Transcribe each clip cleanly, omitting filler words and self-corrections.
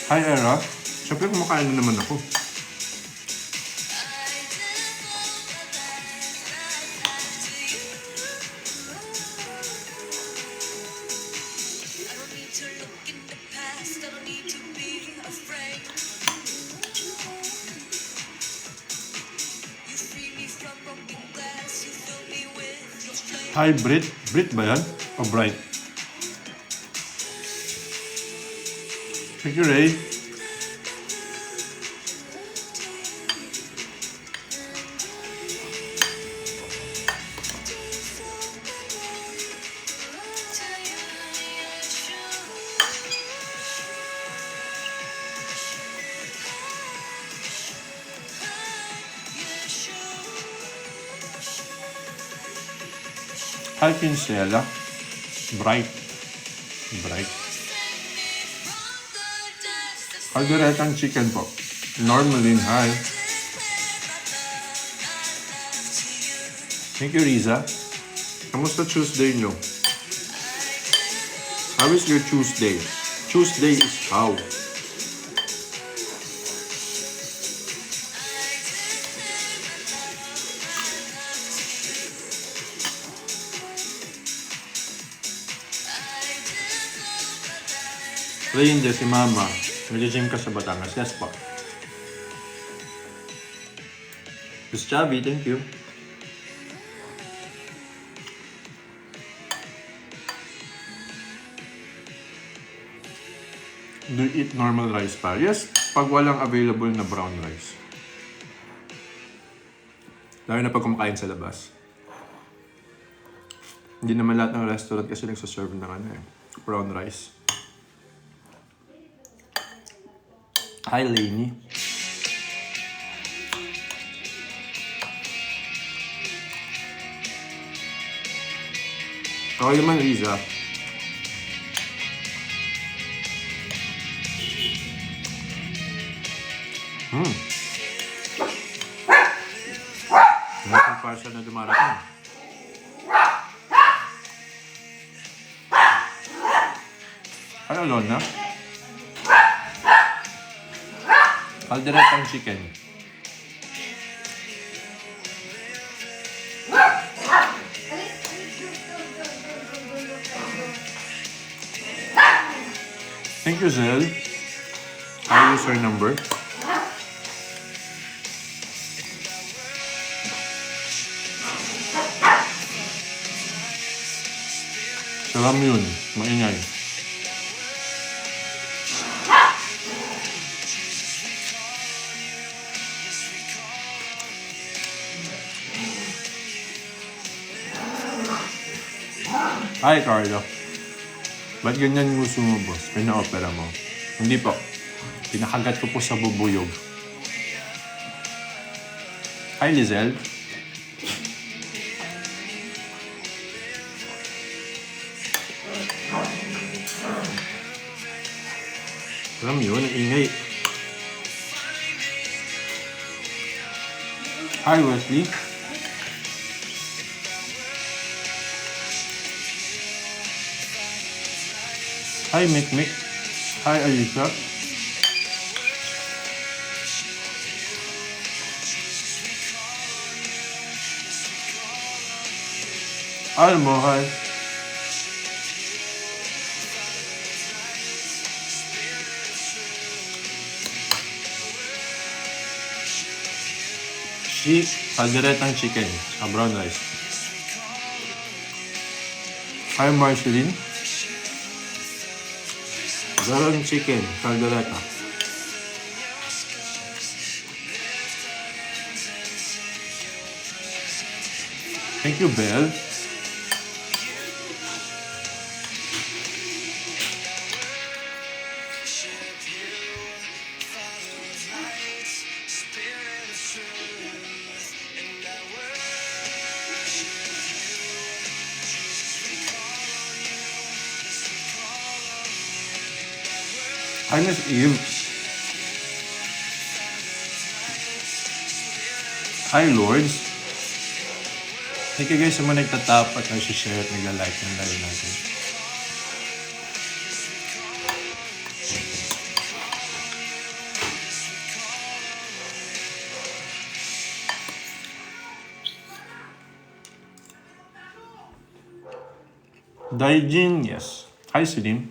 Hi, Era. Siyempre kumakain na naman ako. Hi, Brit. Brit ba yan? O Bright? Thank you, Ray. Hi, Pincella. Bright. Bright. Calderetang chicken po. Normalin, hi. Thank you, Riza. Kamusta Tuesday nyo? How is your Tuesday? Tuesday is how? Ranger, si Mama. Nag-gym ka sa Batangas. Yes po. Miss Chavi, thank you. Do you eat normal rice pa? Yes, pag walang available na brown rice. Lalo na pag kumakain sa labas. Hindi naman lahat ng restaurant kasi nagsaserve ng brown rice. Hi, Lainey. Okay naman, Riza. Nasang parcel na dumarating. Hi, Alona. Calderetang chicken. Thank you, Zel. I use her number. Salam yun. Maingay. Hi, Carlo. Ba't ganyan yung gusto mo, boss? Pina-opera mo? Hindi po. Pinakagat ko po sa bubuyog. Hi, Lizelle. Alam mo yun, ang ingay. Hi, Wesley. Hi, Mick. Hi, Alicia. Almo, hi. Calderetang chicken, brown rice. Hi, Marceline. Brown chicken, caldereta. Thank you, Belle. Hi, Miss Eve. Hi, Lords. Thank you guys sa mga nagtatap at nag-share at nag-like ng live natin. Daijin, yes. Hi, Celine.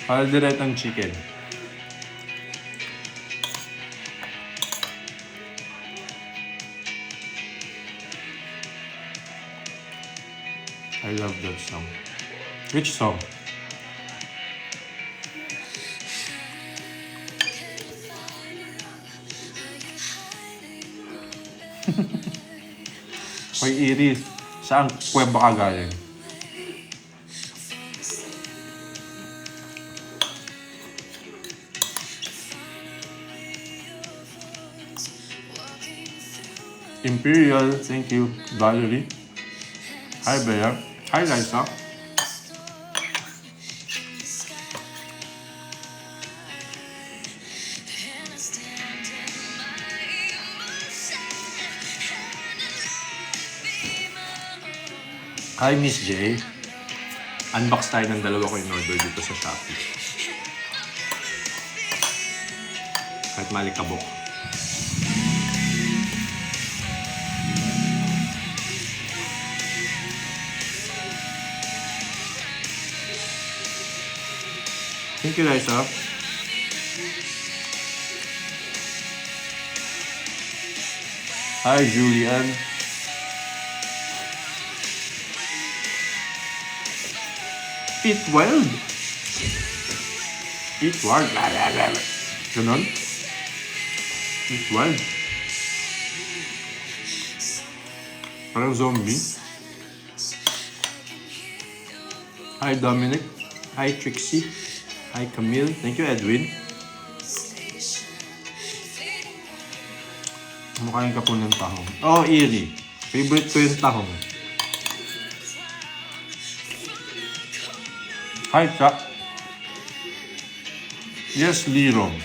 Calderetang chicken. I love that song. Which song? Hoy Iris, saan kuweba ka galing? Imperial, thank you. Valerie. Hi, Bea. Hi, Liza. Hi, Miss J. Unbox tayo ng dalawa ko in-order dito sa Shopee. Kahit malikabok. Thank you, Liza. Hi, Julian. Eat wild. Eat wild. Ganon? Eat wild. Parang zombie. Hi, Dominic. Hi, Trixie. Hi, Camille. Thank you, Edwin. Kumakain ka po ng tahong. Oh, Iri. Favorite ko yung tahong. Hi, Chuck. Yes, Lirong.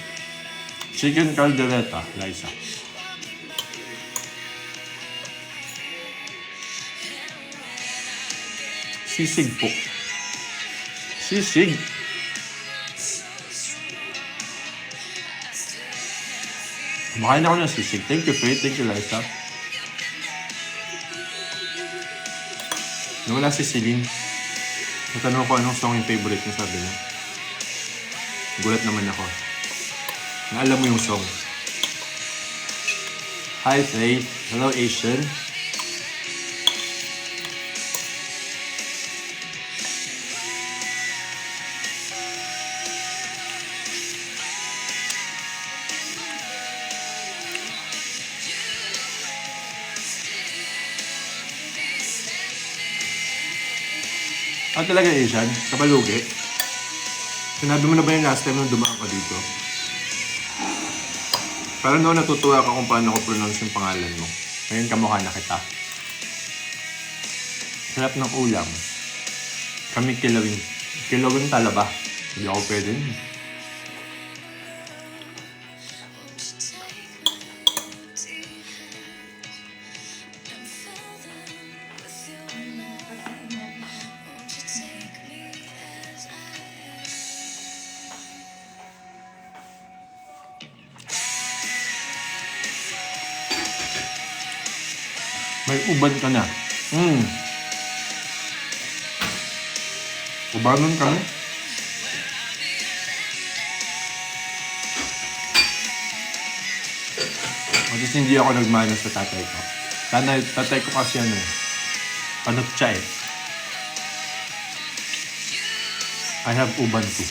Chicken caldereta, Liza. Sisig po. Sisig. Kumakain ako ng sisig. Thank you, Faith. Thank you, Liza. Nawala si Celine. Natanong ko anong song yung favorite niya, sabi niya. Gulat naman ako. Na alam mo yung song. Hi, Faith. Hello, Asian. Talaga Asian, kapalugi. Sinabi mo na ba yung last time nung dumaan ka dito? Parang noon natutuwa ka kung paano ko pronounce yung pangalan mo. Ngayon kamukha na kita. Sarap ng ulam. Kami kilawin. Kilawin talaba. Hindi ako pwede. May uban ka na. Ubanon kami. Kasi hindi ako nagmana sa tatay ko. Tatay ko kasi panutsa eh. I have uban too.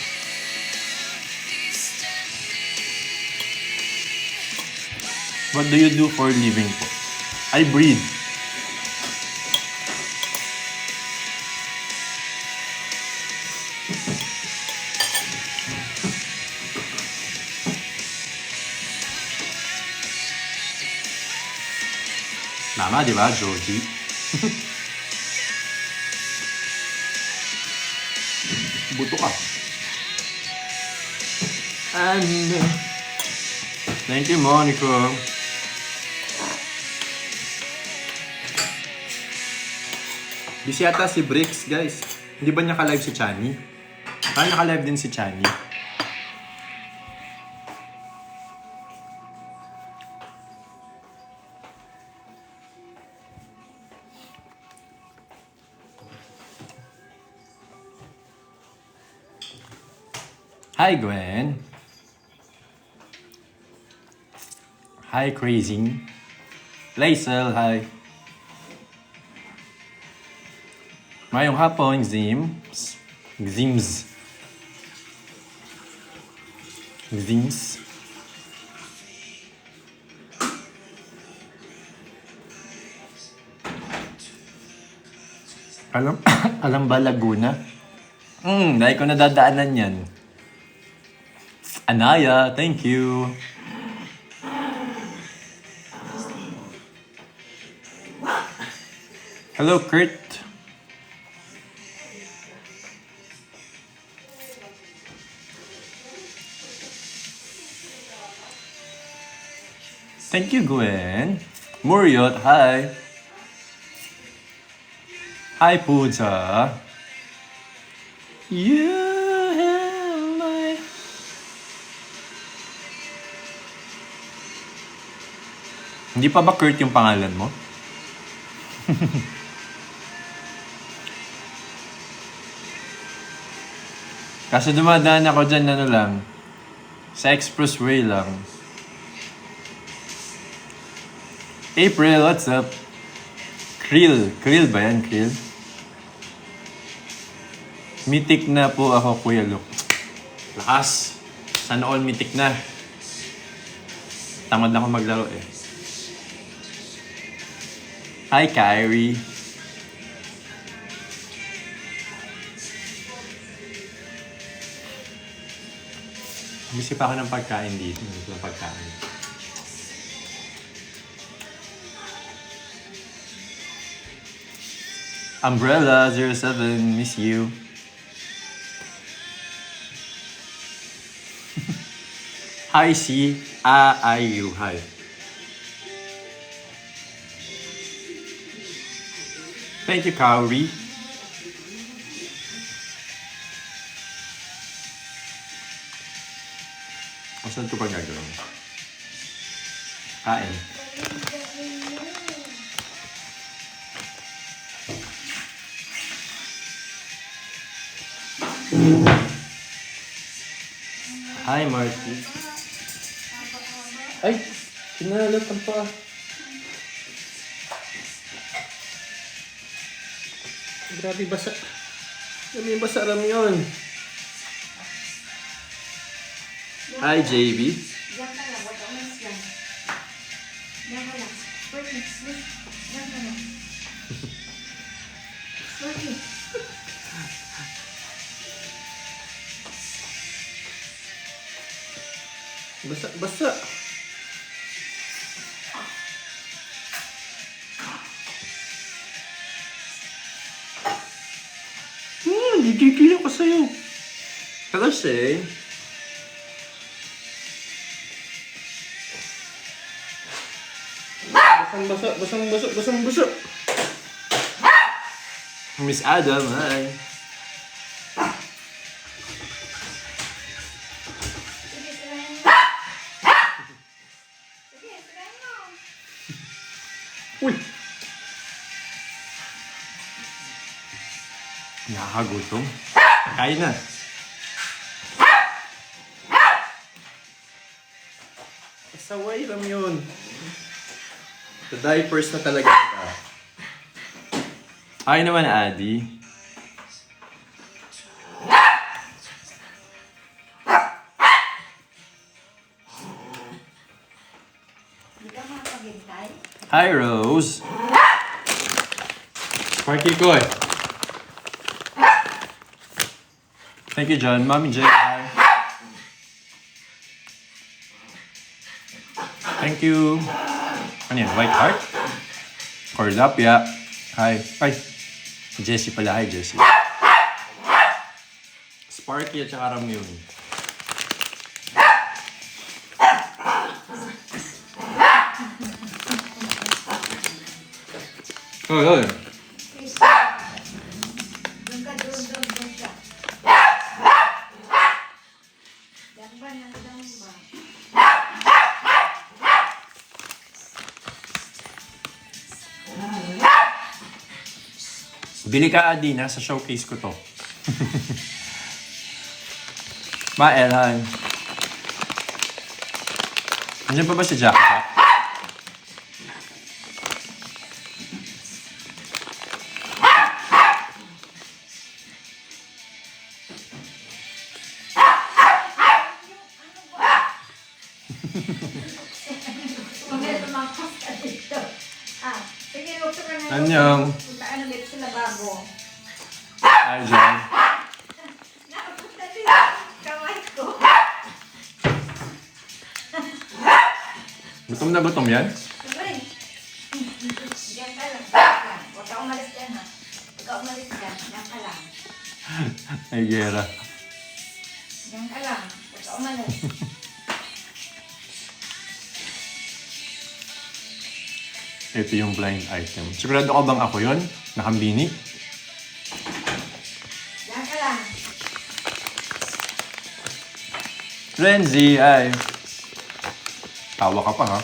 What do you do for a living po? I breed. Tama, di ba, Joji? Buto ka. And thank you, Monica. Busy yata si Bricks, guys. Hindi ba niya ka-live si Chani? Naka-live din si Chani. Hi, Gwen. Hi, Crazy. Laisel, hi. Mayong hapon, Zims. Zims. Zims. Alam, alam ba Laguna? Dahil ko nadadaanan yan. Anaya, thank you. Hello, Kurt. Thank you, Gwen. Muriot, hi. Hi, Pooja. You have my... Hindi pa ba Kurt yung pangalan mo? Kasi dumadaan ako dyan, ano lang, sa expressway lang. April, what's up? Krill. Krill ba yan? Krill? Mythic na po ako, Kuya Luke. Lakas. Sana all mythic na. Tamad na ako maglaro eh. Hi, Kyrie. Bisi pa ako ng pagkain dito. Ng pagkain. Umbrella 07, miss you. Hi, C. A-I-U. Hi. Thank you, Kauri. Saan ko pa gagawin? Kain. Hi, Marty. Ay! Kinalatan pa. Grabe, basa. Grabe, basa ram yun. Hi, JB. Diyan ka lang, wala umas yan. Diyan ka lang. Perfect, sleep. Diyan ka lang. Sleep. Basa, basa. Gigigil ako sa'yo. Kasi, basang-basa. Miss Adam, hi. Sige, sirayan mo. Sige, sirayan mo. Uy! Nakakagutom. Kain na. Saway lang yun. The diapers na talaga kita. Ay naman, Adi. Hindi ka makapaghintay. Hi, Rose. Sparky ko eh. Thank you, John. Mommy J. Hi. Thank you. Ano yan? White heart? Cordapia. Hi. Ay. Jessie pala. Hi, Jessie. Sparky at saka Ramyun. Hoy, hoy. Please. Doon ka. Dang ba? Bili ka, Adi, nasa showcase ko to. Mael, hi. Nandiyan pa ba si Jackie? Mamaya tumangkas ka dito. Sige, huwag ka na. Annyeong. Puntaan ulit sa lababo. Hi, John. Nakapunta dito. Kamay ko. Gutom na gutom yan? Sabay. Diyan ka lang. Huwag ka umalis dyan, ha? Huwag ka umalis dyan. Diyan ka lang. Ay, gera. Diyan ka lang. Huwag ka umalis. Ito yung blind item. Sigurado ka bang ako yun? Nakambini? Diyan ka lang. Renzi, hi. Tawa ka pa, ha?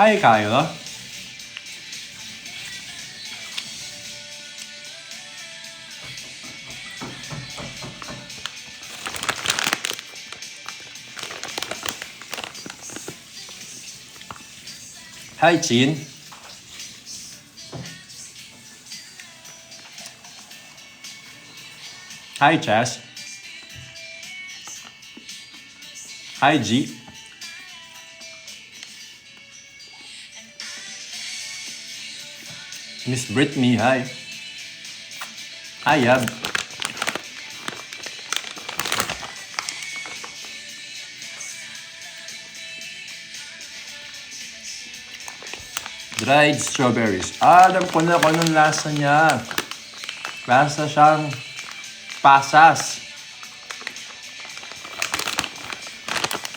Hi, Kyla. Hi, Chin. Hi, Chas. Hi, G. Miss Brittany, hi. Hi, Yab. Dried strawberries. Alam ko na kung anong lasa niya. Lasa siyang pasas.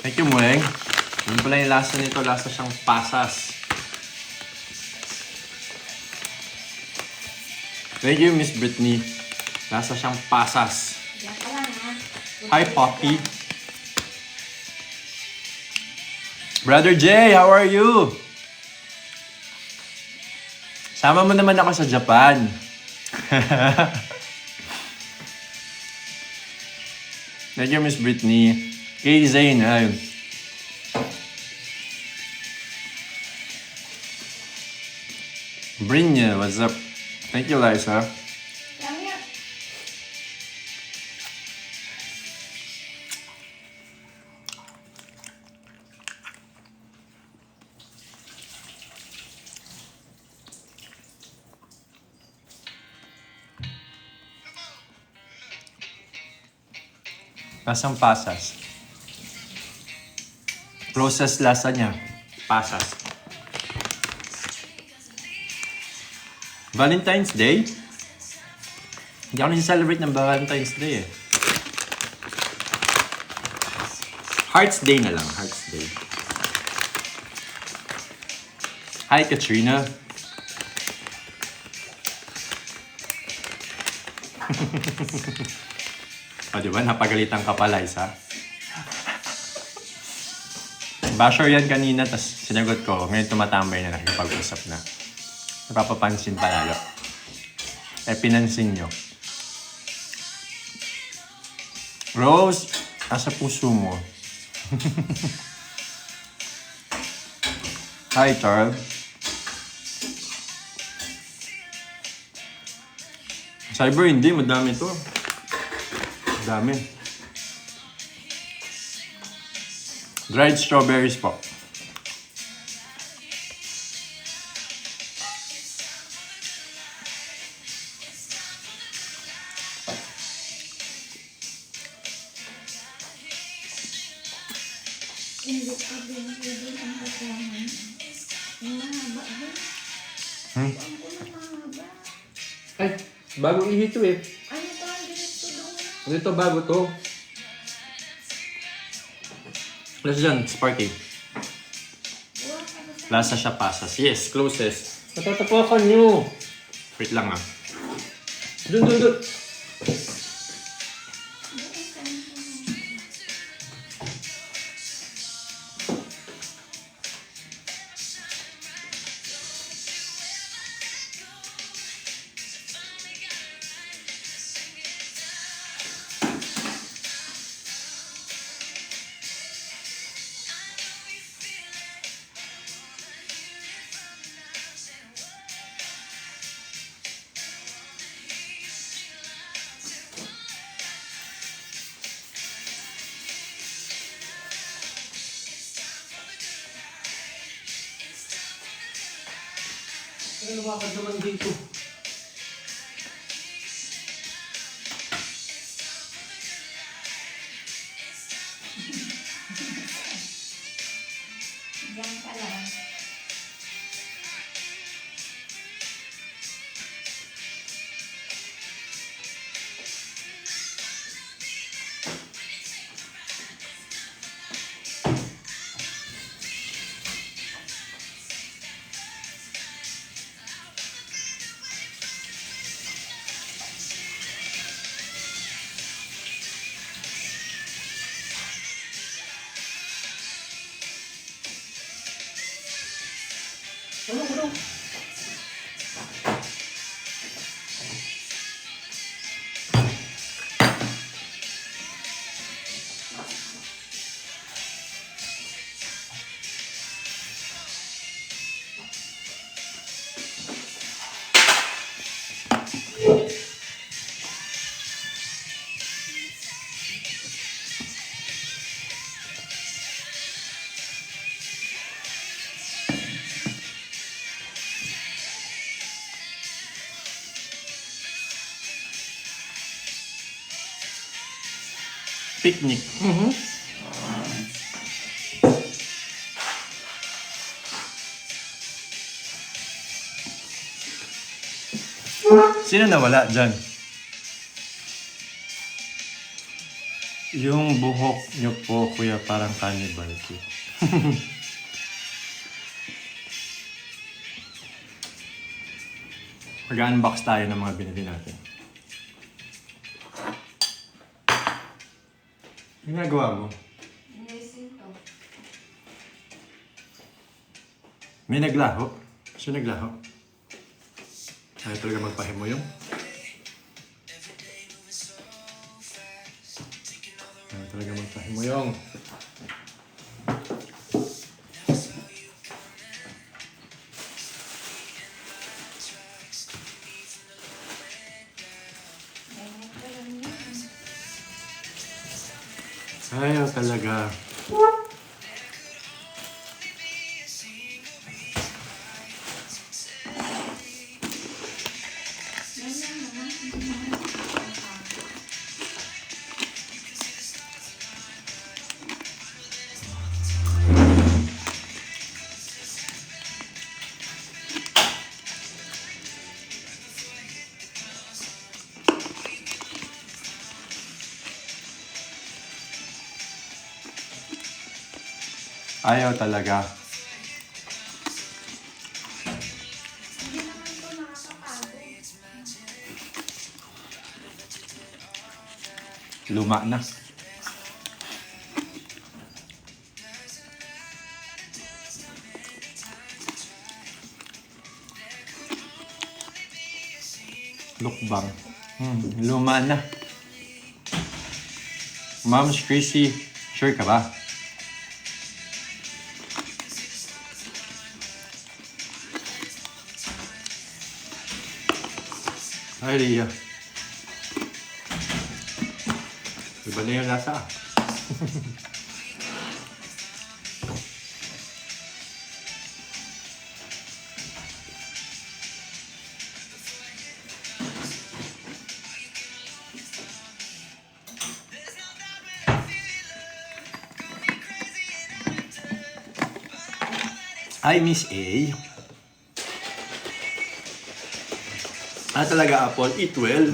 Thank you, Mueng. Yun pala yung lasa nito. Lasa siyang pasas. Thank you, Miss Brittany. Lasa siyang pasas. Diyan ka lang, ha? Hi, Poppy. Brother Jay, how are you? Sama mo naman ako sa Japan. Thank you, Miss Brittany. Kay Zane, ayun. Brinya, what's up? Thank you, Liza. Yan, yan. Lasang pasas. Processed lasa niya. Pasas. Valentine's Day? Hindi ako nasi-celebrate ng Valentine's Day eh. Hearts Day na lang. Hearts Day. Hi, Katrina. O, diba? Napagalitan ka pa, Liza. Basher yan kanina, tas sinagot ko. Ngayon tumatambay na, nakikipag-usap na. Napapapansin pa lalo. Eh, pinansin nyo. Rose, nasa puso mo. Hi, Charles. Cyber, hindi. Madami to. Madami. Dried strawberries po. Hindi pa din ang kasama. Ang mahaba, ha? Hmm? Ang mahaba. Ay, bagong ihito eh. Ano to? Ang ganito doon. Ano ito? Bago to. Lasa dyan, Sparky. Buwa ka ba sa... Lasa siya pasas. Yes, closest. Natatapakan nyo. Wait lang ah. Dun. Buwan ka na. Lumakad naman dito. Diyan ka lang. Ano? Picnic. Sino nawala dyan? Yung buhok niyo po, kuya, parang cannibal ko. Mag-unbox tayo ng mga binili natin. Ginagawa mo? Inisin to. May naglaho? Sino naglaho? Ayaw talaga magpahimo yung? Ayaw talaga magpahimo yung? Ganyan ka lang yan. Ayaw talaga. Ganyan naman. Ayaw talaga. Hindi naman ito nakakapagod. Luma na. Lukbang. Luma na. Mom's Chrissy, sure ka ba? Ay, Ria. Iba na yung lasa. Hi, Miss A. Talaga, Apple. Eat well.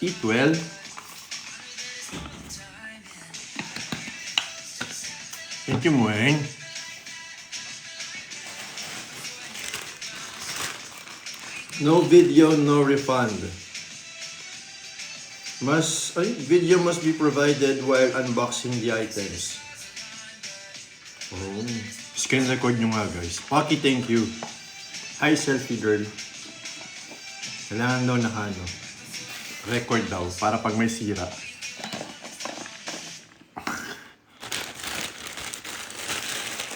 Eat well. Thank you, Moeng. No video, no refund. Video must be provided while unboxing the items. Oh, screen record nyo nga, guys. Pocky, thank you. Hi, selfie girl. Kailangan daw record daw para pag may sira.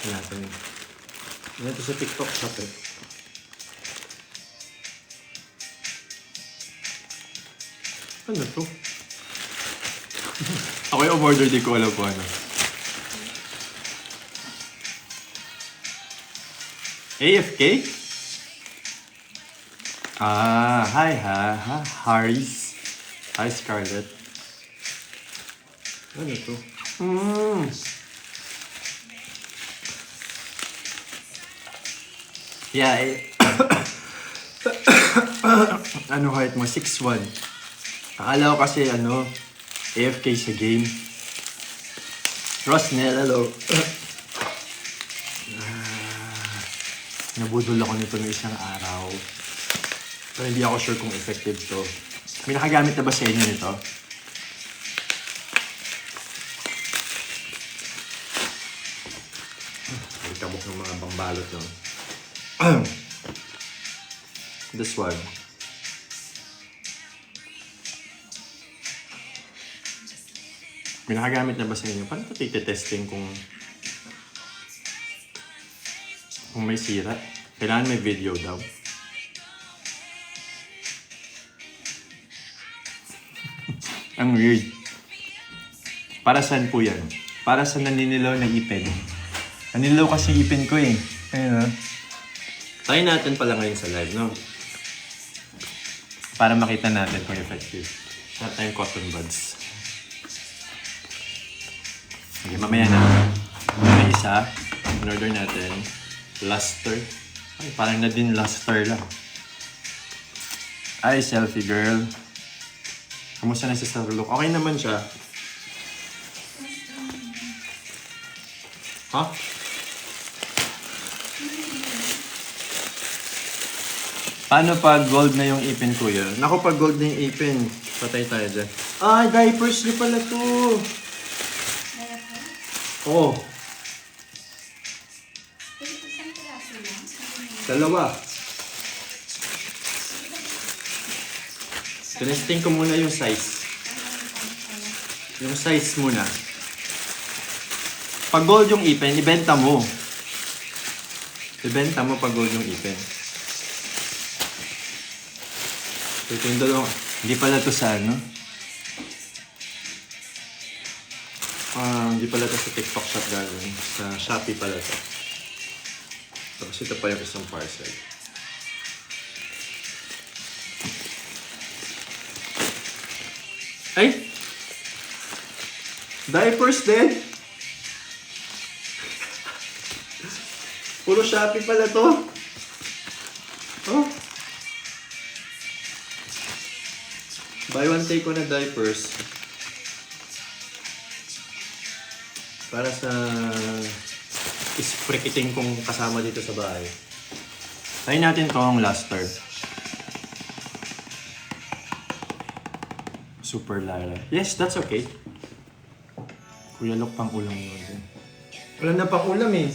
Natin. Yan ito sa TikTok shop eh. Ano to? Ako yung umorder, di ko alam po ano. AFK? Hi, Harris. Hi, Scarlett. Ano to? Yeah, ano height mo? 6'1". Akala ko kasi AFK sa game. Rosnell, hello. Nabudol ako nito ng isang araw. Pero hindi ako sure kung effective to. May nakagamit na ba sa inyo nito? May kabok ng mga pangbalot lang. This one. May nakagamit na ba sa inyo? Paano ito titi-testing kung may sira? Kailangan may video daw. Ang weird. Para saan po yan? Para sa naninilaw na ipin. Naninilaw kasi ipin ko eh. Ayun, try natin pala ngayon sa live, no? Para makita natin kung effective. Wala tayong cotton buds. Okay, mamaya na. May isa. In-order natin. Luster. Ay, parang na din luster lang. Ay, selfie girl. Kamusta na si Star Look? Okay naman siya. Ha? Paano pag gold na yung ipin, kuya? Naku, pag gold na yung ipin, patay tayo dyan. Ay, diapers niyo pala to. Oo. Dalawa. Tinesting ko muna yung size. Yung size muna. Pag gold yung ipin, ibenta mo. Ibenta mo pag gold yung ipin. Ito yung dalawang. Hindi pala to sa ano. Hindi pala to sa TikTok shop galing. Sa Shopee pala to. Tapos ito pa yung isang parcel. Ay! Diapers din! Puro Shopee pala to. Oh. Buy one take one na diapers. Para sa isprikiting kong kasama dito sa bahay. Try natin tong luster. Super Lara. Yes, that's okay. Kuya Lok, pang ulam yun. Wala na pang ulam eh.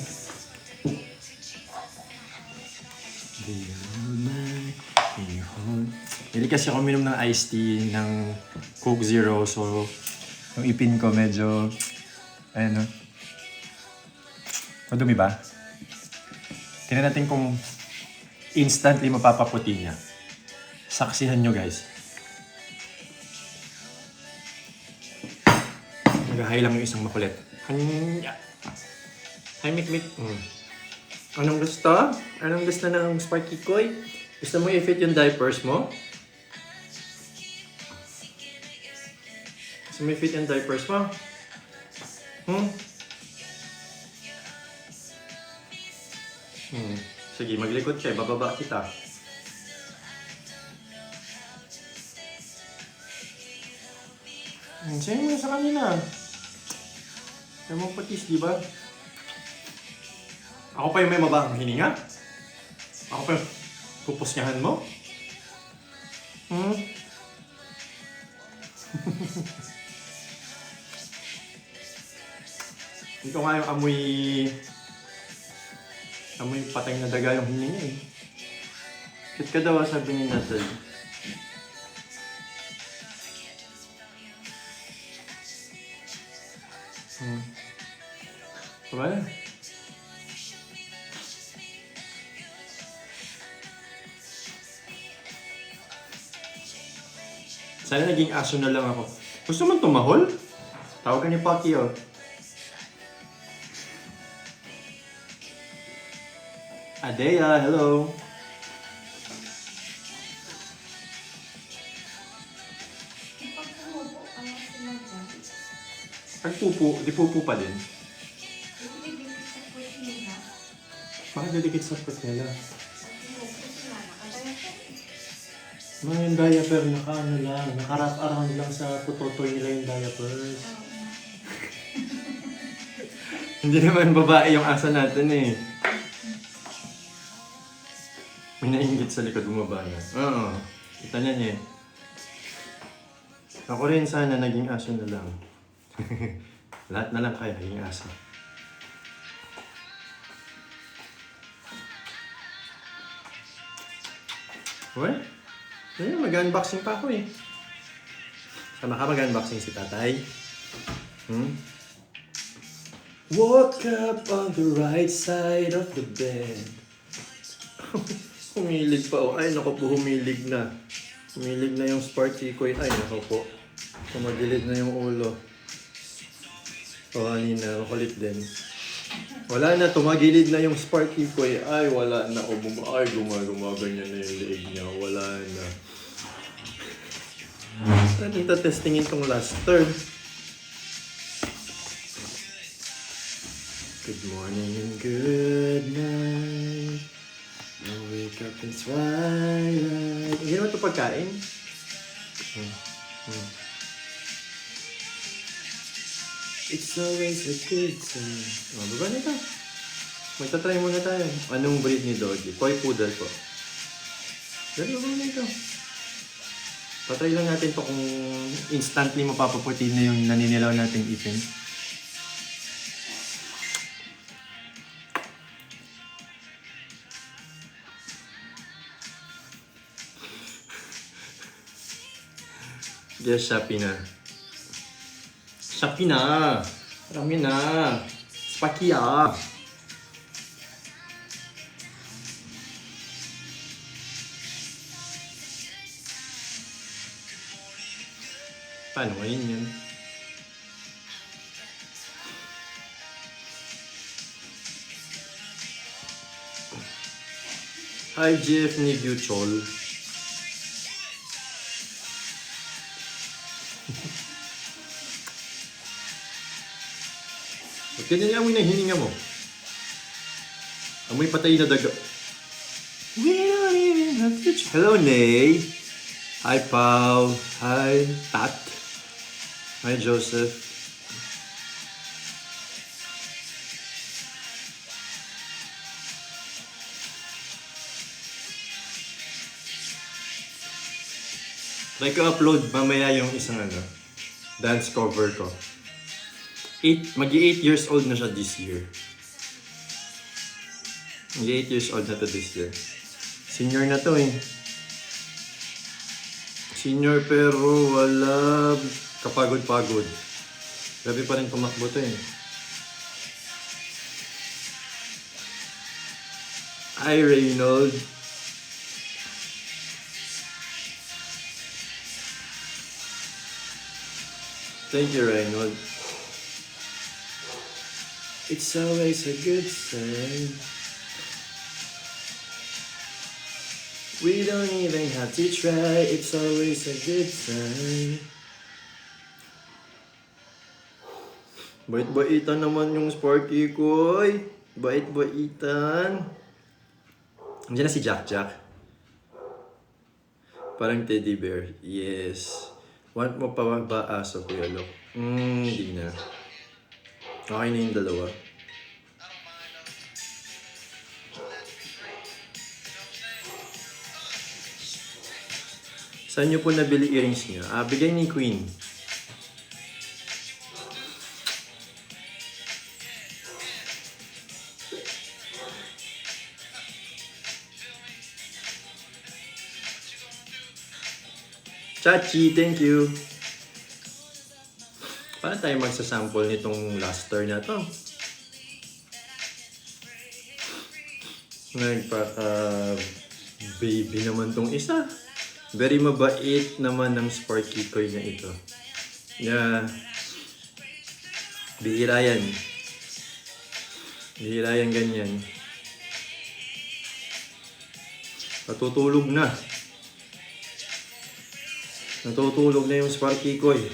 Hindi kasi ako minom ng iced tea ng Coke Zero. So, yung ipin ko medyo ayun, no? Madumi ba? Tingnan natin kung instantly mapapaputi niya. Saksihan nyo, guys. Nag-hi lang yung isang makulit. Hi, Mikmik. Anong gusto? Anong gusto ng Sparky Koy? Gusto mo i-fit yung diapers mo? Gusto mo i-fit yung diapers mo? Sige, maglikod ka. Bababa kita. Sa'yo mo sa kanila. Sa'yo mo patis, di ba? Ako pa yung may mabahang hininga? Ako pa yung pupusyahan mo? Ito nga yung amoy patay na daga yung hininga eh. Kit ka daw, sabi ni Natalie. Diba? Sana naging aso na lang ako. Gusto mo tumahol? Tawagan niyo Paki, oh. Adea, hello. Pag tumubo, ano sila dyan? Pupo, di pupo pa din. Ibibigay sa puwet nila. Bakit didikit sa puwet nila? Pag tumubo sila, nakadaya ko. Mga yung diaper, naka-wrap around lang sa putotoy nila yung diapers. Hindi naman babae yung asa natin eh. May nainggit sa likod, bumaba na. Oo, kita na niya eh. Ako rin sana naging aso na lang. Lahat na lang kaya naging aso. Well, ayun, mag-unboxing pa ako eh. Sama ka mag-unboxing si tatay? Woke up on the right side of the bed. Humilig pa oh. Ay, naku po, humilig na. Humilig na yung Sparky ko. Ay, naku po. Tumagilid na yung ulo. O, kanina, makulit din. Wala na, tumagilid na yung Sparky ko. Ay, wala na. Ay, gumaganyan na yung leeg niya. Wala na. Saan ito testingin tong last term? Good morning and good night. I wake up in twilight. Hindi naman ito pagkain. It's always a good time. Oh, baba na ito. Magta-try muna tayo. Anong breed ni Doggy? Toy Poodle po. Pero baba na ito. Patry lang natin to kung instantly mapapaputin na yung naninilaw nating ipin. Yes, Shopee na. Shopee na! Marami na! Spaki ah! Paano ngayon yan? Hi Jeff, need you chol. Ba't ganyan yung amoy ng hininga mo? Amoy patay na daga. Hello, Nay. Hi, Pao. Hi, Tat. Hi, Joseph. Try ko upload mamaya yung isang dance cover ko. Mag-8 years old na siya this year. Mag-8 years old na to this year. Senior na to eh. Senior pero wala kapagod-pagod. Grabe pa rin tumakbo to eh. Hi Reynold. Thank you Reynold. It's always a good sign. We don't even have to try. It's always a good sign. Bait-baitan naman yung Sparky ko. Bait-baitan. Andiyan na si Jack Jack. Parang teddy bear. Yes. Want mo pa ba aso, Kuya Lok? Hindi na. Okay na yung dalawa. Saan nyo po nabili earrings niya? Bigay ni Queen. Chachi, thank you. Paano tayo magsasample nitong luster na to? Baby naman tong isa. Very mabait naman ng Sparky Koy na ito. Yeah. Bihira yan. Bihira yan ganyan. Natutulog na. Natutulog na yung Sparky ko eh.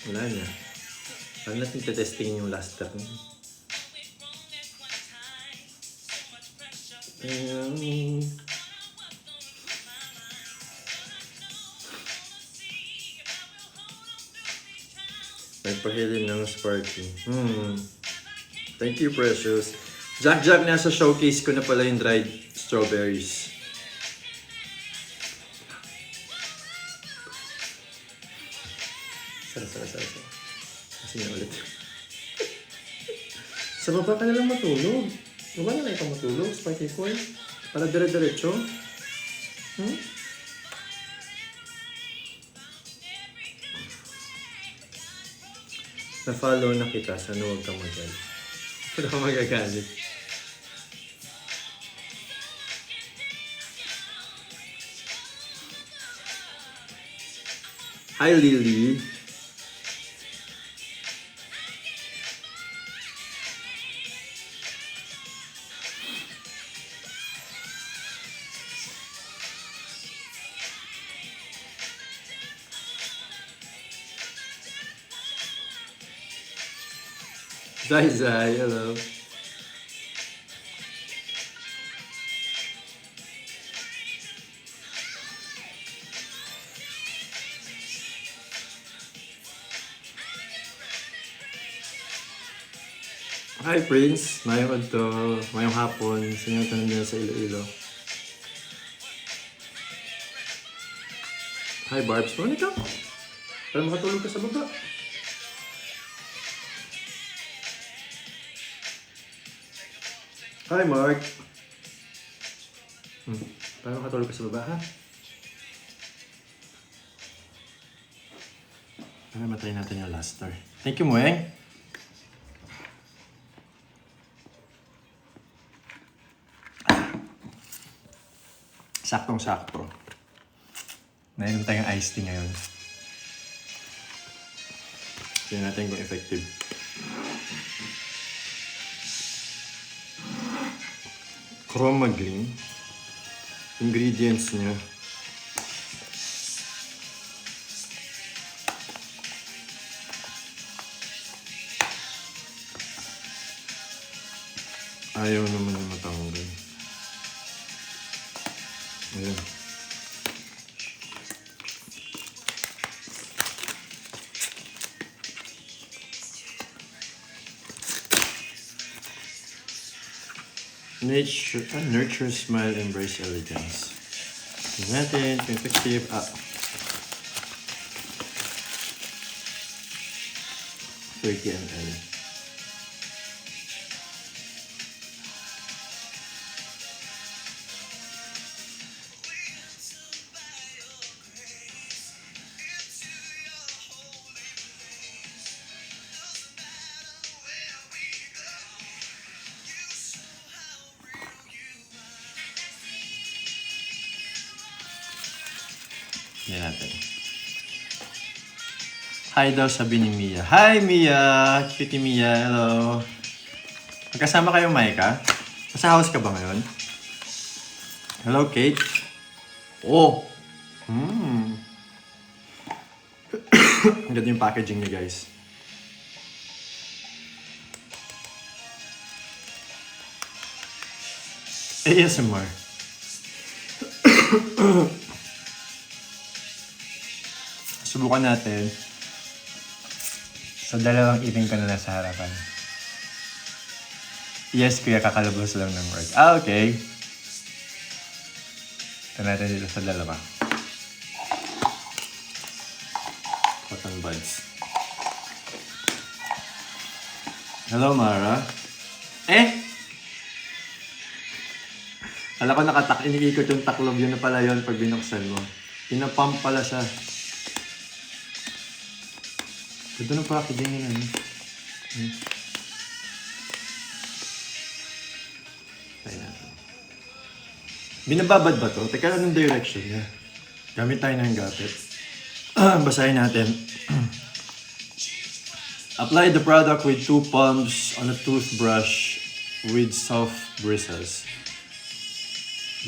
Wala na. Paano natin testingin yung luster niya? Nagpahilin ng Sparky. Thank you, Precious. Jack, nasa showcase ko na pala yung dried strawberries. Sara. Kasi na ulit. Sa baba ka na lang matulog. Baba na lang ikaw matulog, Sparky Koy. Para dire-diretso. Na-follow na kita, sana huwag kang magalit. Huwag kang magagalit. Hi, Lily. Zai, hello. Hi Prince, mayong adto, mayong hapon, sinyo tanong nila sa Iloilo. Hi Barbs, ano ikaw? Para makatulog ka sa baba. Hi Mark. Para makatulog ka sa baba ha? Para matayin natin yung luster. Thank you Mueng. Saktong-sakto. Nainom tayong iced tea ngayon. Tingnan natin kung effective. Chromagling. Ingredients niya. Ayaw naman na matanggal. Ayan. Nurture, smile, embrace elegance. Tignan natin, effective. 30 ml. Tignan natin. Hi daw sabi ni Mia. Hi Mia! Cutie Mia, hello. Magkasama kayo, Micah? Nasa house ka ba ngayon? Hello, Kate. Oh! Ang ganda yung packaging niya, guys. ASMR. Subukan natin. So, dalawang eating ka na nasa harapan. Yes, kuya, kakalabas lang ng work. Okay. Ito natin dito sa dalawa. Cotton buds. Hello, Mara. Alam ko iniikot yung taklob, yun na pala yun pag binuksan mo. Pinapump pala siya. Ito na packaging nila. Tayo natin. Binababad ba to? Teka lang ng direction niya. Gamit tayo ng gapet. Basahin natin. Apply the product with 2 palms on a toothbrush with soft bristles.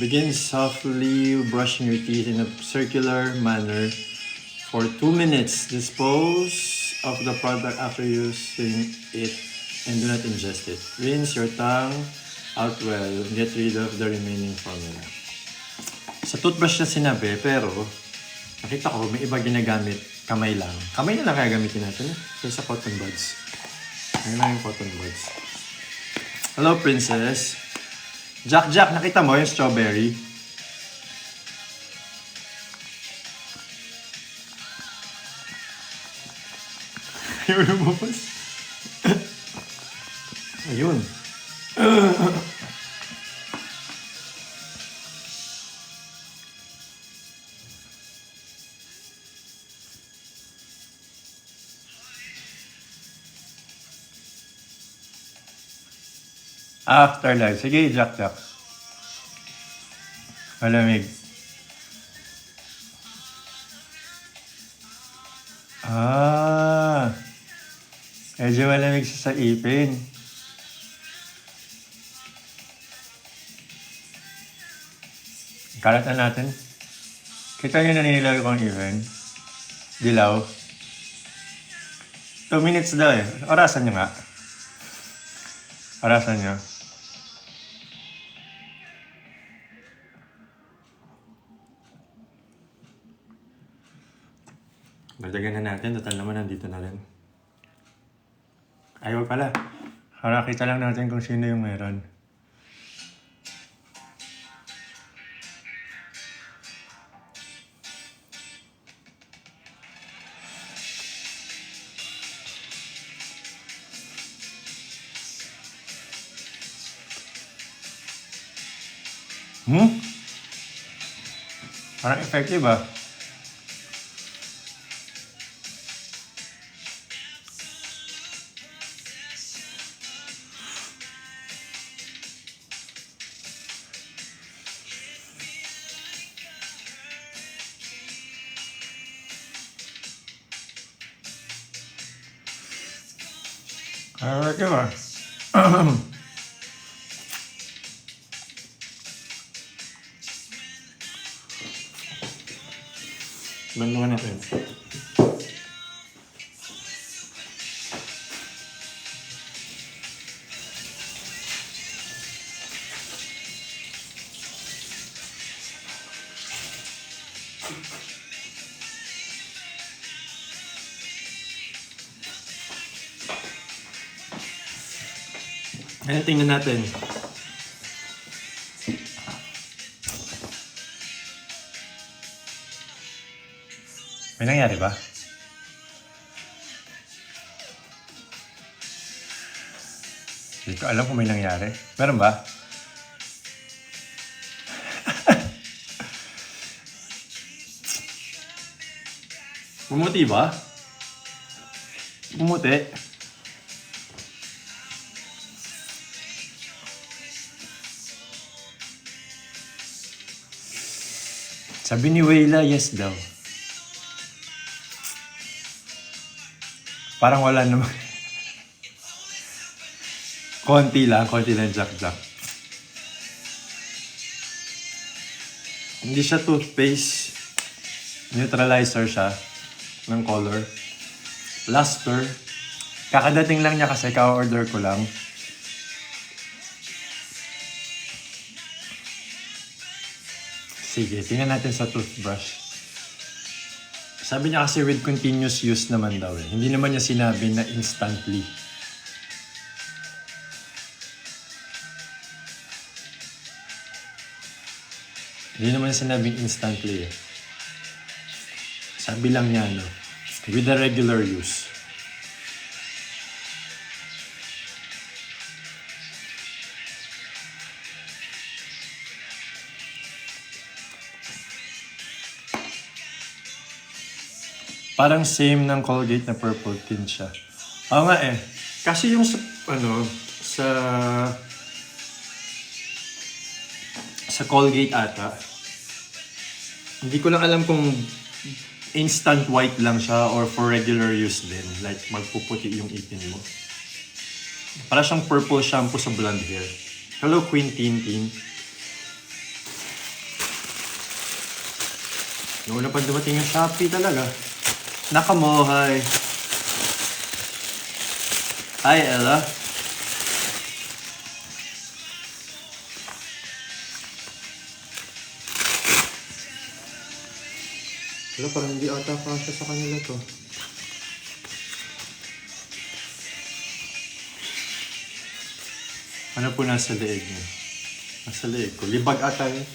Begin softly brushing your teeth in a circular manner for 2 minutes. Dispose of the product after using it and do not ingest it. Rinse your tongue out well. Get rid of the remaining formula. Sa toothbrush na sinabi, pero nakita ko may iba ginagamit kamay lang. Kamay na lang kaya gamitin natin kaysa cotton buds. Ayun lang yung cotton buds. Hello, princess. Jack, nakita mo yung strawberry? Ayaw lumabas. Ayun. Afterlife. Sige, Jack. Malamig. Medyo malamig siya sa ipin. Kalat na natin. Kita niyo naninilaw kong ipin. Dilaw. 2 minutes daw eh. Orasan niyo nga. Orasan niyo. Dagdagan na natin. Total naman nandito na rin. Ayaw pala. Nakita lang natin kung sino yung meron. Parang effective ah. Effective ah. Bandungan natin. Ayan, tingnan natin. May nangyari ba? Hindi ko alam kung may nangyari. Meron ba? Bumuti ba? Bumuti. Sabi ni Wayla, yes daw. Parang wala naman. konti lang, Jack. Hindi siya toothpaste. Neutralizer siya ng color. Luster. Kakadating lang niya kasi, ka-order ko lang. Sige, tingnan natin sa toothbrush. Sabi niya kasi with continuous use naman daw eh. Hindi naman niya sinabi na instantly. Hindi naman niya sinabing instantly eh. Sabi lang niya no, with the regular use. Parang same ng Colgate na purple tint siya. Oo nga eh. Kasi yung sa Colgate ata, hindi ko lang alam kung instant white lang siya or for regular use din. Like, magpuputi yung ipin mo. Para siyang purple shampoo sa blonde hair. Hello, Queen Tintin. Noon na pa dumating yung Shopee talaga. Nakamo, hi. Hi, Ella. Wala, parang hindi ata kasya sa kanila to. Ano po nasa leeg niya? Nasa leeg ko. Libag ata yun.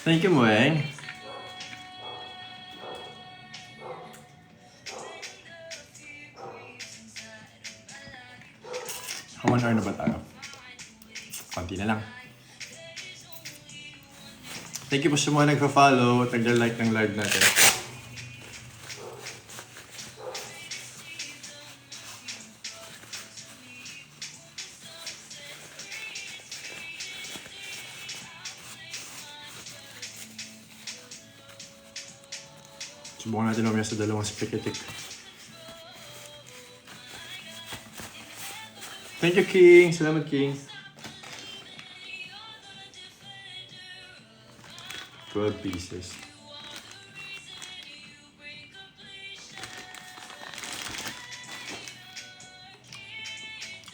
Thank you, Mueng. How 1 hour na ba tayo? Konti na lang. Thank you po sa mga nagpa-follow at nag-like ng live natin. Subukan natin mamaya sa dalawang spaghetti. Thank you, King. Salamat, King. 12 pieces.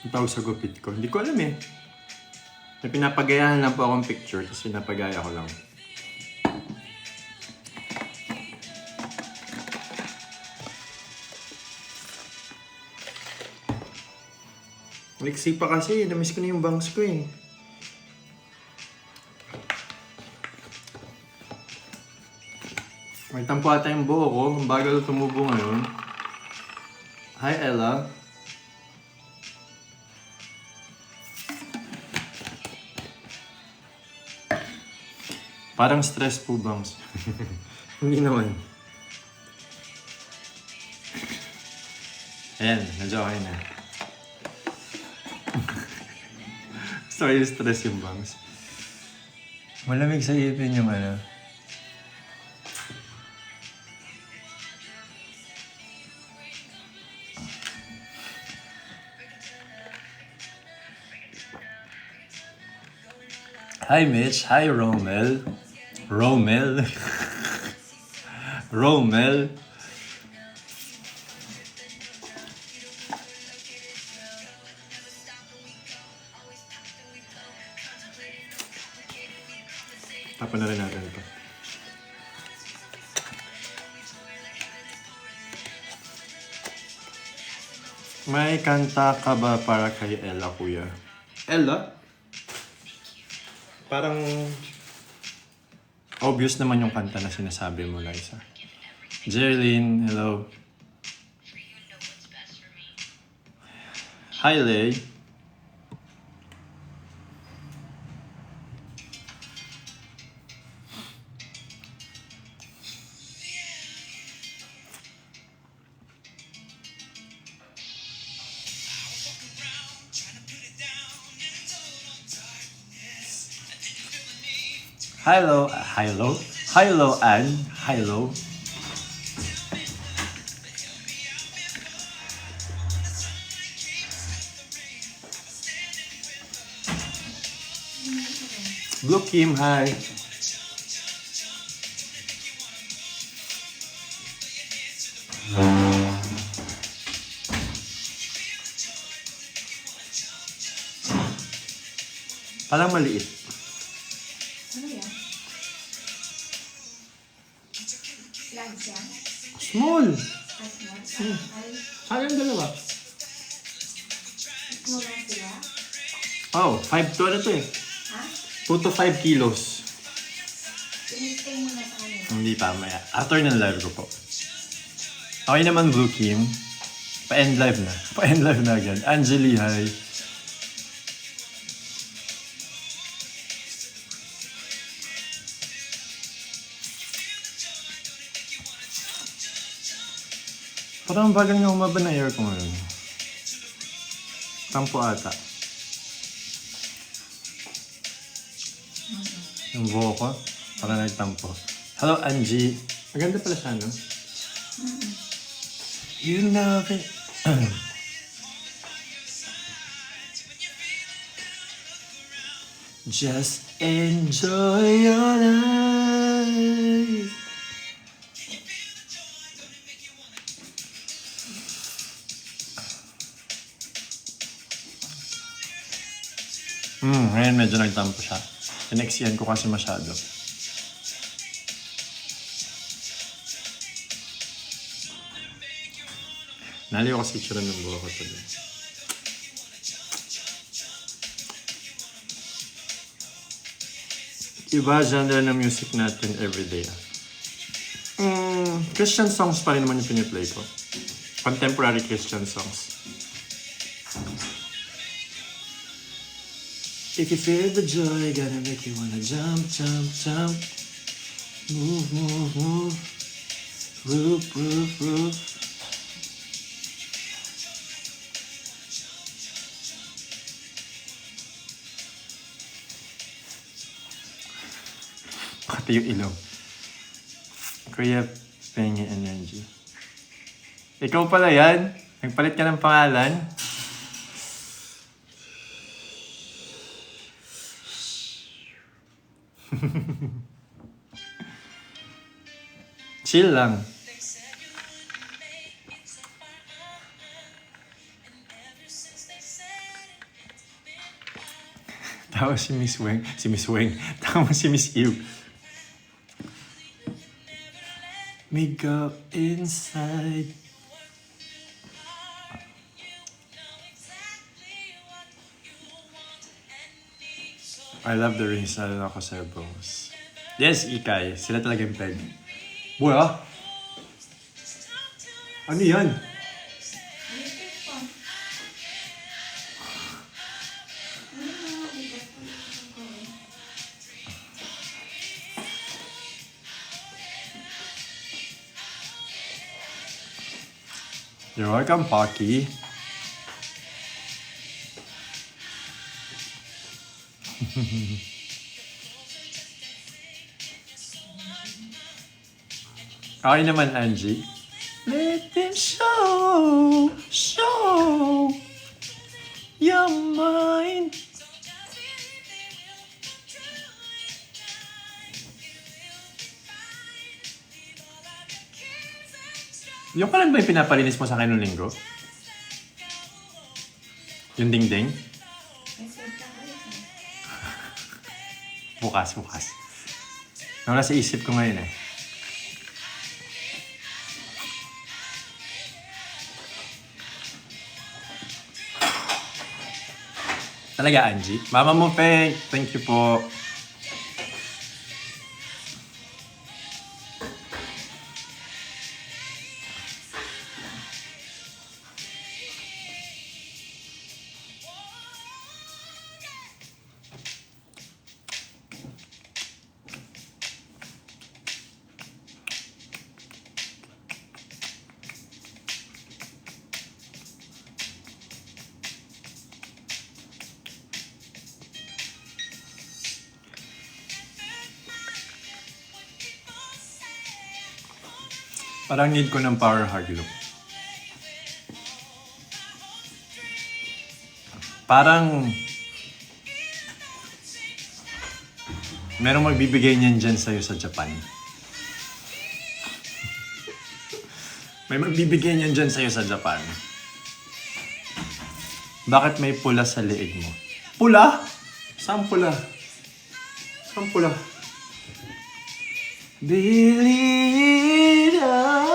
Ang tawag sa gupit ko. Hindi ko alam eh. May pinapagayahan lang po akong picture, tapos pinapagaya ko lang. Liksi pa kasi, namiss ko na yung bangs ko eh. May tampo ata yung buho ko, ang bagal tumubo ngayon. Hi Ella. Parang stress po bangs. Hindi naman. Ayan, medyo okay na. Sorry, stress yung bangs. Malamig sa ipin yung ano. Hi Mitch, hi Romel. Romel. Romel. Tapan na rin natin ito. May kanta ka ba para kay Ella, kuya? Ella? Parang obvious naman yung kanta na sinasabi mo, Liza. Jerlyn, hello. Hi, Lay. Hello, hello, hello, Anne, hello. Blue Kim, hi. Parang maliit. Ano yan? Large yan? Small. Ay, small. Ay, Sayang dalawa. small lang sila? Oh, 5 to ano to eh. Ha? 2 to 5 kilos. Tinitay mo na sa kanila. Hindi pa, maya. After ng live ko po. Okay naman, Blue Kim. Pa-end live na. Pa-end live na agad. Angeli, hi. Parang bagal nga umaba na air ko ngayon. Tampo ata. Yung buho ko, parang nagtampo. Hello, Angie. Maganda pala siya, no? You love it. Just enjoy your life. Ngayon medyo nagtampo siya. Tinexian ko kasi masyado. Naliw kasi itsura ng buho ko today. Iba genre ng music natin everyday. Christian songs pa rin naman yung piniplay ko. Contemporary Christian songs. If you feel the joy, gonna make you wanna jump, jump, jump. Move, move, move. Roof, roof, roof. Pati yung ilong. Kuya Pengi Energy. Ikaw pala yan? Nagpalit ka ng pangalan? Chill lang. Tawa si Miss Weng. Si Miss Weng. Tawa si Miss Ew. Me go inside. I love the rings na ako sa bones. Yes, Ikay. Sila talaga yung peg. Buya? Ano yan? You're welcome, Pocky. Okay naman, Angie. Let them show your mind. Yung ka lang ba yung pinapalinis mo sa akin noong linggo? Yung dingding? Bukas. Nawala sa isip ko ngayon eh. Talaga, Angie? Mama mo, Peng. Thank you po. Parang need ko ng power hug look. Parang merong magbibigay niyan dyan sa'yo sa Japan. May magbibigay niyan dyan sa'yo sa Japan. Bakit may pula sa leeg mo? Pula? Saan pula? Saan pula? Believe it all.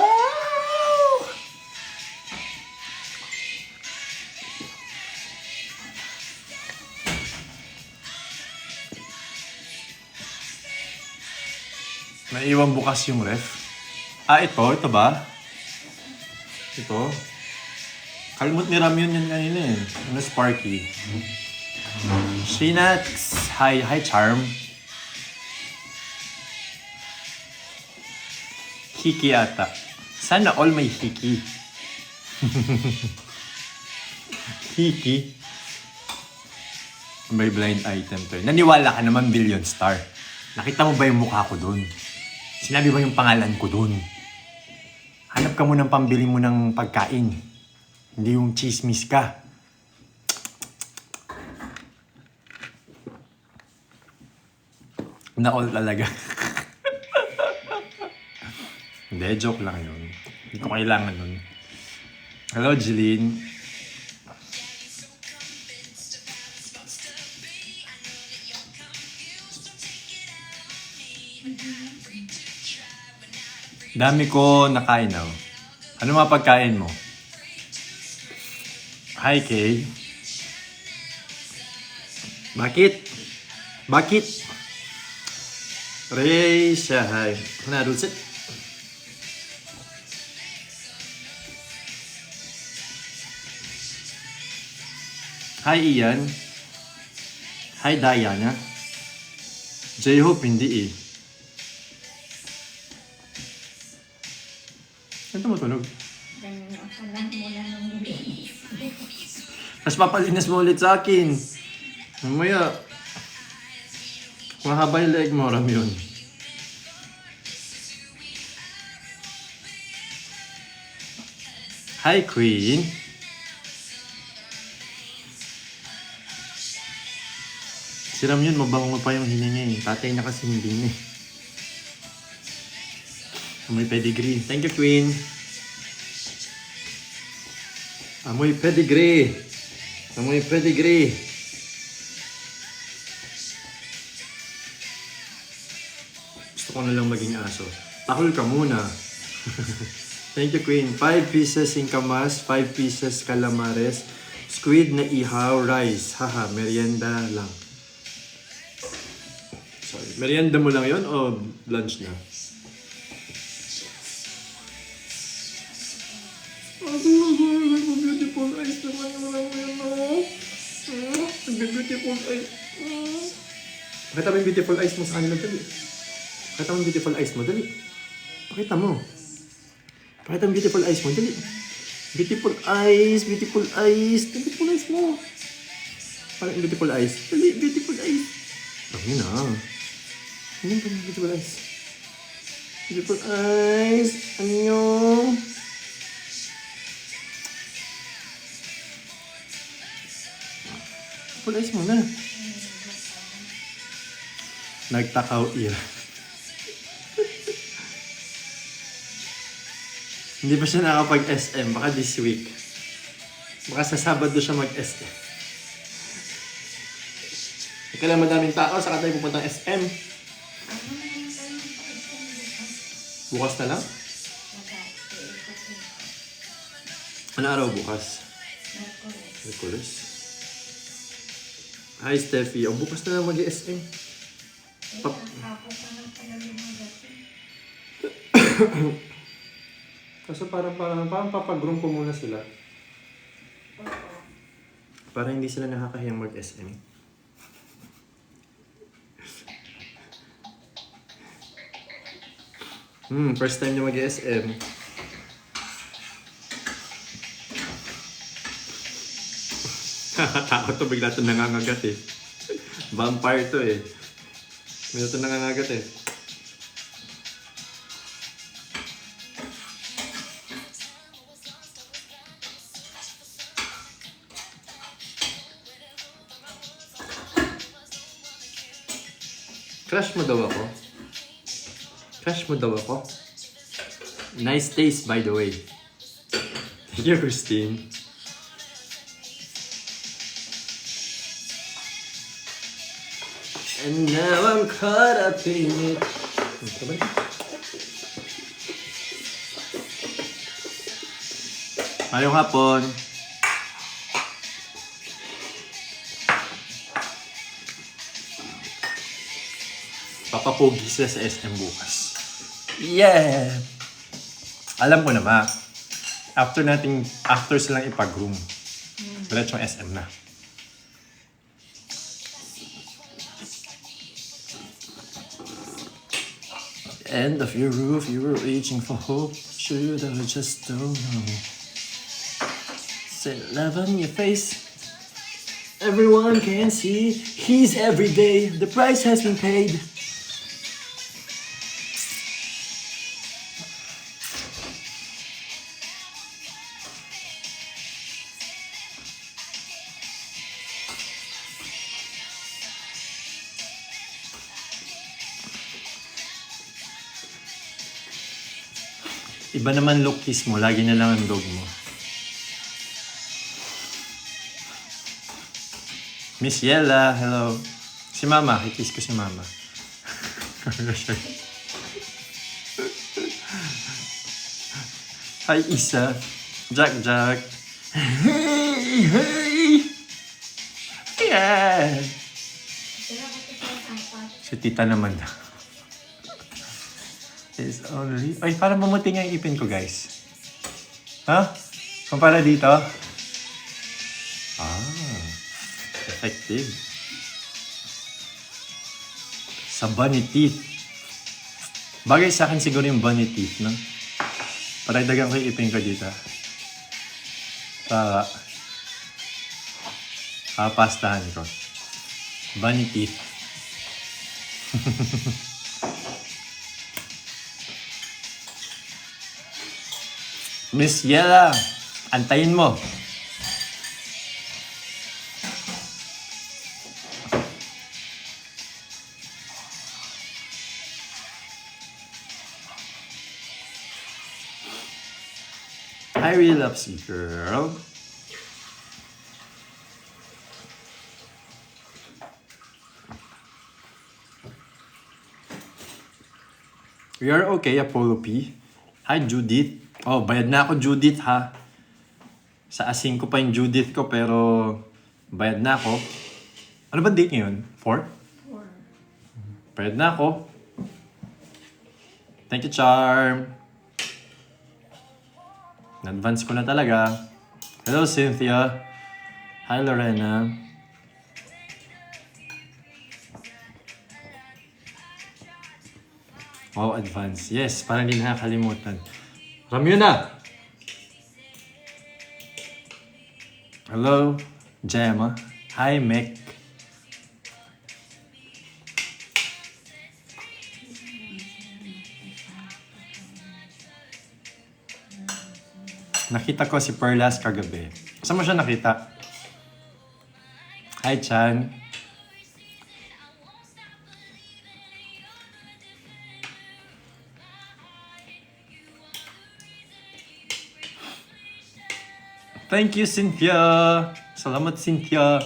Naiwan bukas yung ref. Ah, ito ba? Ito. Kalimut ni Ramyun yun kanina eh. Ano, Sparky. Shinax. Hi, Charm. Hiki ata. Sana all may hiki. Hiki. May blind item to. Naniwala ka naman Billion Star. Nakita mo ba yung mukha ko dun? Sinabi ba yung pangalan ko dun? Hanap ka mo ng pambili mo ng pagkain. Hindi yung chismis ka. Na all talaga. Hindi, joke lang yun. Hindi ko kailangan nun. Hello, Jeline. Dami ko nakain now. Ano mga pagkain mo? Hi, Kay. Bakit? Bakit? Ray siya, hi. Narulsit? Hi, Ian. Hi, Diana. J-Hope, hindi eh. Ano tumutunog? Ganyan ako lang muna nung Tapos papalinis mo ulit sa akin. Mamaya. Mahaba yung leg mo, Ramyun. Hi, Queen. Si Ramyun, mabango pa yung hininga eh. Tatay na kasi hindi na eh. Amoy pedigree. Thank you, Queen. Amoy pedigree. Amoy pedigree. Gusto ko na lang maging aso. Takol ka muna. Thank you, Queen. 5 pieces singkamas, 5 pieces calamares, squid na ihaw, rice. Haha, merienda lang. Sorry. Merienda mo lang yon o lunch na? Beautiful eyes naman yung beautiful eyes. Pakita mo yung beautiful eyes mo sa kanila, dali. Pakita mo yung beautiful eyes mo, dali. Pakita mo. Pakita mo yung beautiful eyes mo, dali. Beautiful eyes, beautiful eyes. Beautiful eyes mo. Parang beautiful eyes. Dali, beautiful eyes. Ayun na. Ano yung beautiful eyes? Beautiful eyes. Ano? Beautiful eyes mo na. Nagtakaw ira. Hindi pa siya nakapag-SM. Baka this week. Baka sa Sabado siya mag-SM. Kailan madaming tao, saka tayo pupuntang SM. Bukas na lang? Ano araw bukas? Merkulis. Hi, Steffi. O, bukas na lang mag-SM. Kasi parang papagroom ko muna sila. Para hindi sila nakakahiyang mag-SM. First time niya mag-SM. Takot to, bigla ito nangangagat eh. Vampire to eh. Bigla ito nangangagat eh. Crush mo daw ako? Crush mo daw ako? Nice taste, by the way. Thank you, Christine. And now I'm caught up in it. Ngayong hapon. Papapogi sila sa SM bukas. Yeah! Alam ko na ba? After silang ipag-room. Diretsong SM na. End of your roof, you were reaching for hope. Should I just don't know. Say love on your face. Everyone can see. He's every day. The price has been paid. Iba naman look kiss mo, lagi na lang ang dog mo. Miss Yella, hello. Si Mama, kikiss ko si Mama. Hi Isa. Jack. Hey, hey. Yeah. Si Tita naman. Is only... Ay, parang mamuti nga yung ipin ko, guys. Ha? Kumpara dito? Effective. Sa bunny teeth. Bagay sa akin siguro yung bunny teeth, no? Paragdagan ko yung ipin ko dito. Para... pastahan ko. Bunny teeth. Miss Yella, antayin mo. I really love you, girl. We are okay, Apollo P. Hi, Judith. Oh, bayad na ako, Judith, ha? Sa asing ko pa yung Judith ko, pero bayad na ako. Ano ba date ngayon? 4? 4. Bayad na ako. Thank you, Charm. Na-advance ko na talaga. Hello, Cynthia. Hi, Lorena. Wow, advance. Yes, parang hindi nakakalimutan. Ramyuna! Hello, Gemma. Hi, Mick. Nakita ko si Perlas kagabi. Saan mo siya nakita? Hi, Chan. Thank you, Cynthia. Salamat, Cynthia.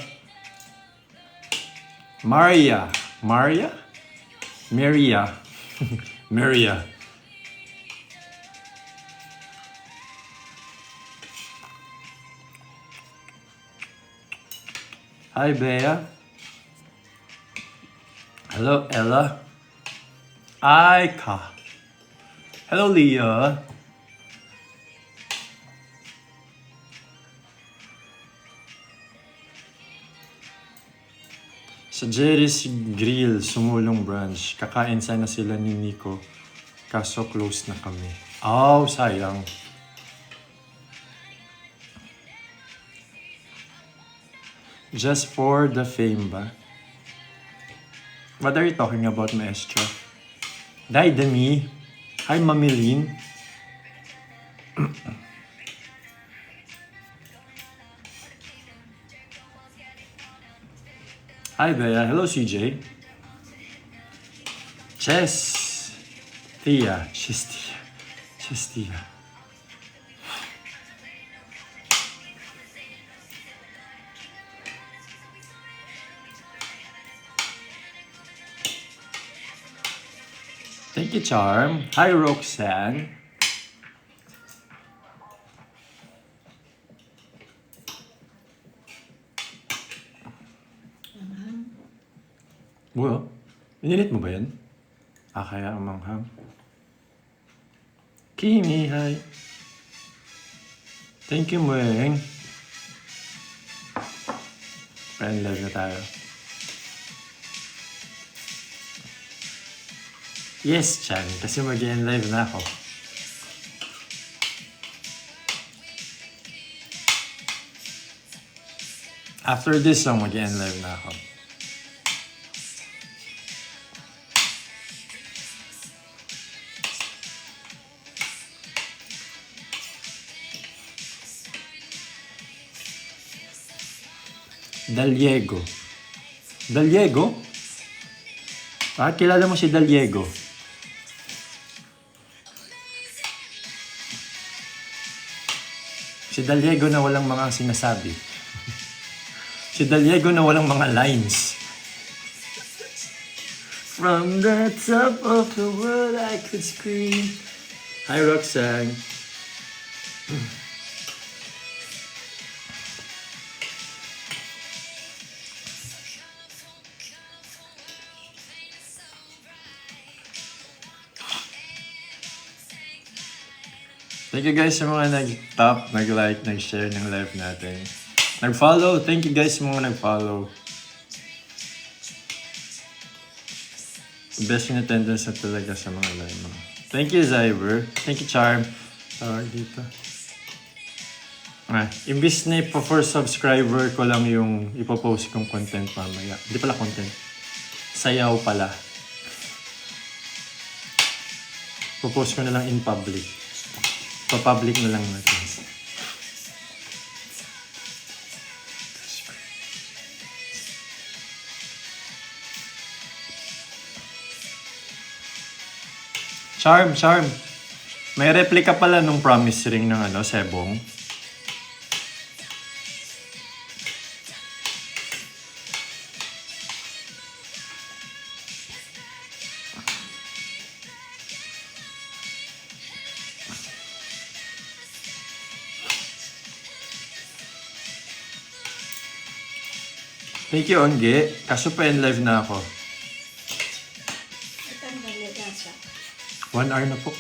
Maria. Maria? Maria. Maria. Hi, Bea. Hello, Ella. Aika. Hello, Leah. Sa Jerry's Grill, Sumulong Branch, kakain sana sila ni Nico. Kaso close na kami. Oh, sayang. Just for the fame ba? What are you talking about, Maestro? Dai Demi. Hi, Mamilin. Hi, Bea. Hello, CJ. Chess. Tia. Chess Tia. Chess Tia. Thank you, Charm. Hi, Roxanne. Well, inilit mo ba yan? Kaya ang manghang. Kimi, hi. Thank you, Mueng. Friend live na tayo. Yes, Chan. Kasi mag-end live na ako. After this song, mag-end live na ako. Daliego. Daliego? Bakit kilala mo si Daliego? Si Daliego na walang mga sinasabi. Si Daliego na walang mga lines. From the top of the world I could scream. Hi, Roxanne. Thank you guys sa mga nag-top, nag-like, nag-share ng live natin. Nag-follow. Thank you guys sa mga nag-follow. Best in attendance na talaga sa mga live mo. Thank you, Zyber. Thank you, Charm. Tawag dito. Imbis na for subscriber ko lang yung ipopost kong content mamaya. Hindi pala content. Sayaw pala. Popost ko na lang in public. Pa-public na lang natin. Charm. May replica pala nung promise ring ng Sebong. Thank you, Ongge. Kaso pa in live na ako. 1 hour na po.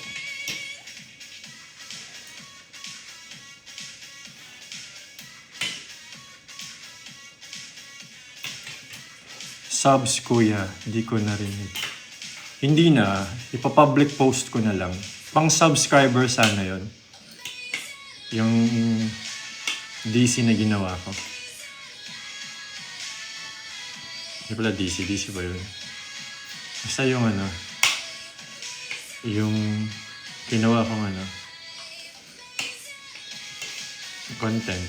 Subs, kuya. Hindi ko narinig. Hindi na. Ipa-public post ko na lang. Pang subscriber sana yon. Yung DC na ginawa ko. Hindi pala DC ba yun? Basta yung yung ginawa kong content.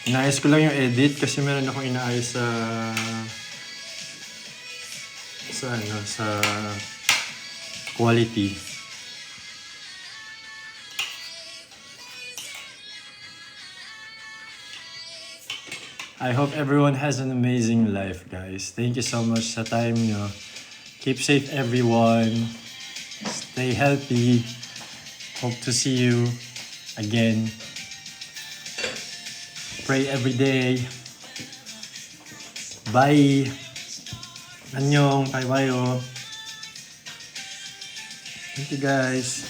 Inaayos ko lang yung edit kasi meron akong inaayos sa quality. I hope everyone has an amazing life, guys. Thank you so much sa time nyo. Keep safe, everyone. Stay healthy. Hope to see you again. Pray every day. Bye. Annyeong. Bye-bye. Thank you, guys.